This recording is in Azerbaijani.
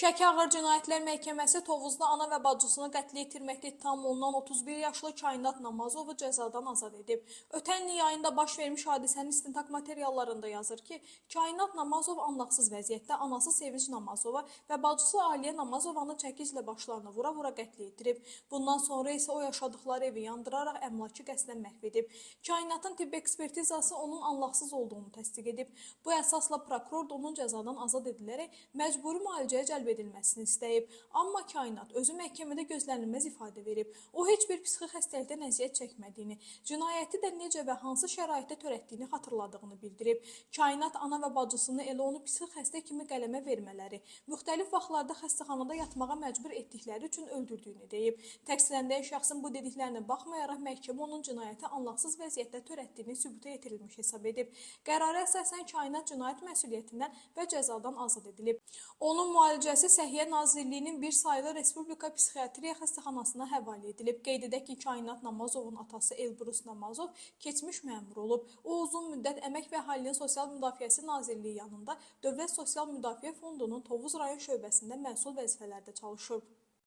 Şəki Ağır Cinayətlər Məhkəməsi Tovuzda ana və bacısını qətlə yetirməkdə ittiham olunan 31 yaşlı Kainat Namazovu cəzadan azad edib. Ötən il yayında baş vermiş hadisənin istintaq materiallarında yazır ki, Kainat Namazov anlaqsız vəziyyətdə anası Sevinç Namazova və bacısı Aliyə Namazovanı çəkiclə başlarına vura-vura qətlə yetirib. Bundan sonra isə o yaşadıkları evi yandıraraq əmlakı qəsdən məhv edib. Kainatın tibbi ekspertizası onun anlaqsız olduğunu təsdiq edib. Bu əsasla prokuror da onun cəzadan azad edilərək məcburi müalicəyə cəlb edilməsini istəyib. Amma Kainat özü məhkəmədə gözlənilməz ifadə verib. O heç bir psixi xəstəlikdən əziyyət çəkmədiyini, cinayəti də necə və hansı şəraitdə törətdiyini xatırladığını bildirib. Kainat ana və bacısını elə onu psixi xəstə kimi qələmə vermələri, müxtəlif vaxtlarda xəstəxanada yatmağa məcbur etdikləri üçün öldürdüyünü deyib. Təqsirləndiyi şəxsin bu dediklərinə baxmayaraq məhkəmə onun cinayəti anlaqsız vəziyyətdə törətdiyini sübuta yetirilmiş hesab edib. Qərara əsasən Kainat cinayət məsuliyyətindən və cəzadan azad edilib. Onun müalicəsi Səhiyyə Nazirliyinin bir saylı Respublika Psixiatriya Xəstəxanasına həvalə edilib. Qeyd edək ki, Kainat Namazovun atası Elbrus Namazov keçmiş məmur olub. O uzun müddət Əmək və Əhalinin Sosial Müdafiəsi Nazirliyi yanında Dövlət Sosial Müdafiə Fondunun Tovuz rayon şöbəsində məsul vəzifələrdə çalışıb.